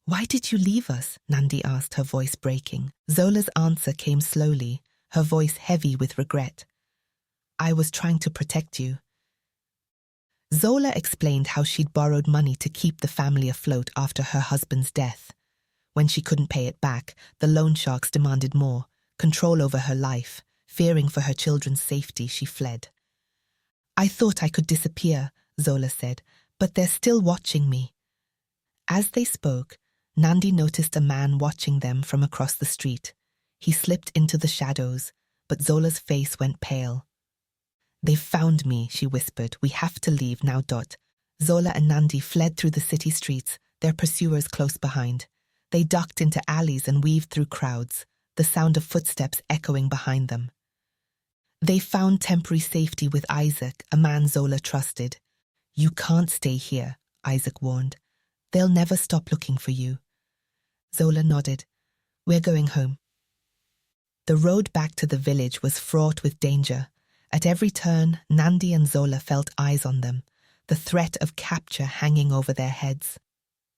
"Why did you leave us?" Nandi asked, her voice breaking. Zola's answer came slowly, her voice heavy with regret. "I was trying to protect you." Zola explained how she'd borrowed money to keep the family afloat after her husband's death. When she couldn't pay it back, the loan sharks demanded more, control over her life. Fearing for her children's safety, she fled. "I thought I could disappear," Zola said, "but they're still watching me." As they spoke, Nandi noticed a man watching them from across the street. He slipped into the shadows, but Zola's face went pale. "They've found me," she whispered. "We have to leave now." Zola and Nandi fled through the city streets, their pursuers close behind. They ducked into alleys and weaved through crowds, the sound of footsteps echoing behind them. They found temporary safety with Isaac, a man Zola trusted. "You can't stay here," Isaac warned. "They'll never stop looking for you." Zola nodded. "We're going home." The road back to the village was fraught with danger. At every turn, Nandi and Zola felt eyes on them, the threat of capture hanging over their heads.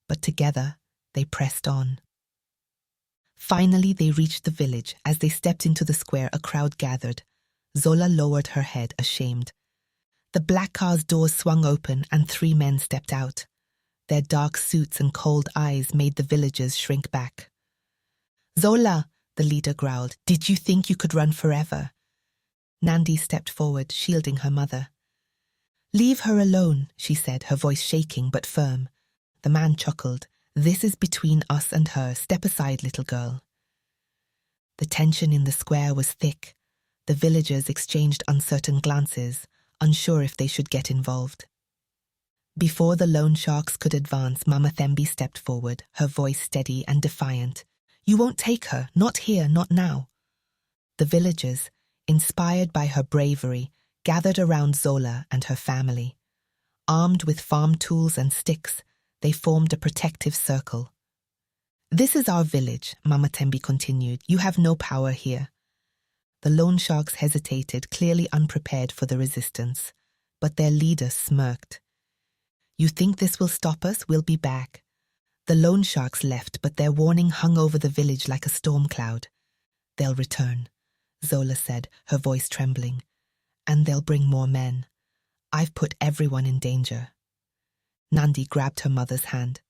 But together, they pressed on. Finally, they reached the village. As they stepped into the square, a crowd gathered. Zola lowered her head, ashamed. The black car's doors swung open and 3 men stepped out. Their dark suits and cold eyes made the villagers shrink back. "Zola," the leader growled, "did you think you could run forever?" Nandi stepped forward, shielding her mother. "Leave her alone," she said, her voice shaking but firm. The man chuckled. "This is between us and her. Step aside, little girl." The tension in the square was thick. The villagers exchanged uncertain glances, unsure if they should get involved. Before the loan sharks could advance, Mama Thembi stepped forward, her voice steady and defiant. "You won't take her, not here, not now." The villagers, inspired by her bravery, gathered around Zola and her family. Armed with farm tools and sticks, they formed a protective circle. "This is our village," Mama Thembi continued. "You have no power here." The loan sharks hesitated, clearly unprepared for the resistance, but their leader smirked. "You think this will stop us? We'll be back." The loan sharks left, but their warning hung over the village like a storm cloud. "They'll return," Zola said, her voice trembling. "And they'll bring more men. I've put everyone in danger." Nandi grabbed her mother's hand.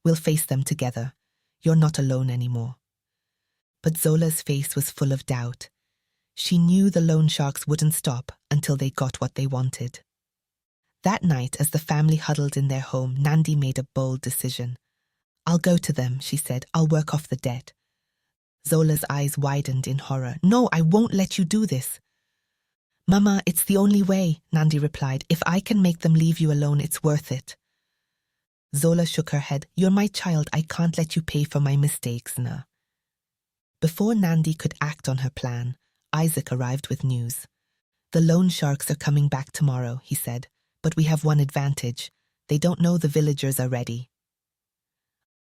"We'll face them together. You're not alone anymore." But Zola's face was full of doubt. She knew the loan sharks wouldn't stop until they got what they wanted. That night, as the family huddled in their home, Nandi made a bold decision. "I'll go to them," she said. "I'll work off the debt." Zola's eyes widened in horror. "No, I won't let you do this." "Mama, it's the only way," Nandi replied. "If I can make them leave you alone, it's worth it." Zola shook her head. "You're my child. I can't let you pay for my mistakes, nah." Before Nandi could act on her plan, Isaac arrived with news. "The loan sharks are coming back tomorrow," he said. "But we have one advantage. They don't know the villagers are ready."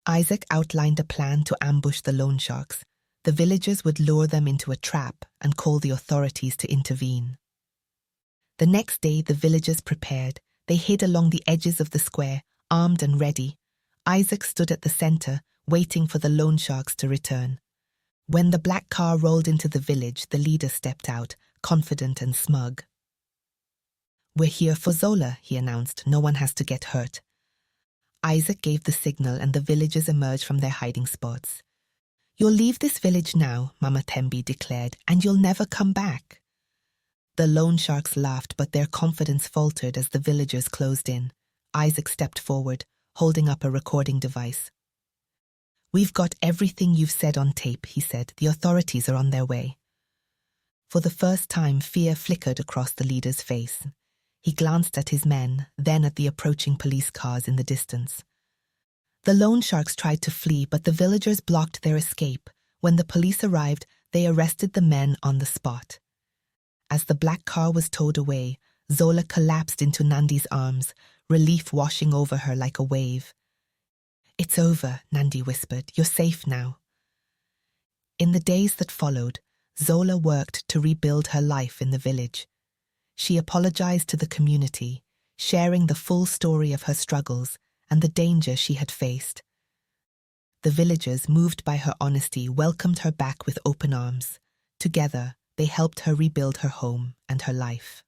Isaac outlined a plan to ambush the loan sharks. The villagers would lure them into a trap and call the authorities to intervene. The next day, the villagers prepared. They hid along the edges of the square, armed and ready. Isaac stood at the center, waiting for the loan sharks to return. When the black car rolled into the village, the leader stepped out, confident and smug. "We're here for Zola," he announced. "No one has to get hurt." Isaac gave the signal and the villagers emerged from their hiding spots. "You'll leave this village now," Mama Thembi declared, "and you'll never come back." The loan sharks laughed, but their confidence faltered as the villagers closed in. Isaac stepped forward, holding up a recording device. "We've got everything you've said on tape," he said. "The authorities are on their way." For the first time, fear flickered across the leader's face. He glanced at his men, then at the approaching police cars in the distance. The loan sharks tried to flee, but the villagers blocked their escape. When the police arrived, they arrested the men on the spot. As the black car was towed away, Zola collapsed into Nandi's arms, relief washing over her like a wave. "It's over," Nandi whispered. "You're safe now." In the days that followed, Zola worked to rebuild her life in the village. She apologized to the community, sharing the full story of her struggles and the danger she had faced. The villagers, moved by her honesty, welcomed her back with open arms. Together, they helped her rebuild her home and her life.